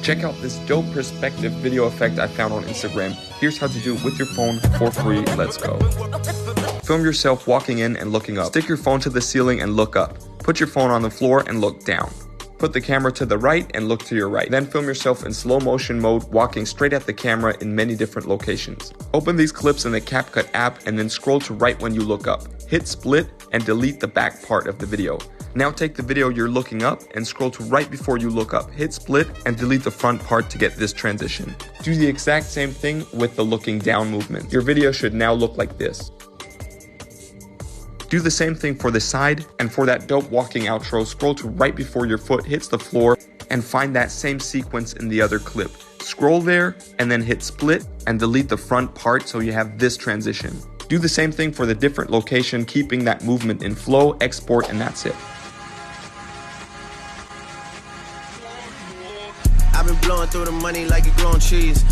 Check out this dope perspective video effect I found on Instagram. Here's how to do it with your phone for free. Let's go. Film yourself walking in and looking up. Stick your phone to the ceiling and look up. Put your phone on the floor and look down. Put the camera to the right and look to your right. Then film yourself in slow motion mode walking straight at the camera in many different locations. Open these clips in the CapCut app and then scroll to right when you look up. Hit split and delete the back part of the video. Now take the video you're looking up and scroll to right before you look up. Hit split and delete the front part to get this transition. Do the exact same thing with the looking down movement. Your video should now look like this. Do the same thing for the side, and for that dope walking outro, scroll to right before your foot hits the floor and find that same sequence in the other clip. Scroll there and then hit split and delete the front part so you have this transition. Do the same thing for the different location, keeping that movement in flow, export, and that's it. I've been blowing through the money like a grown cheese.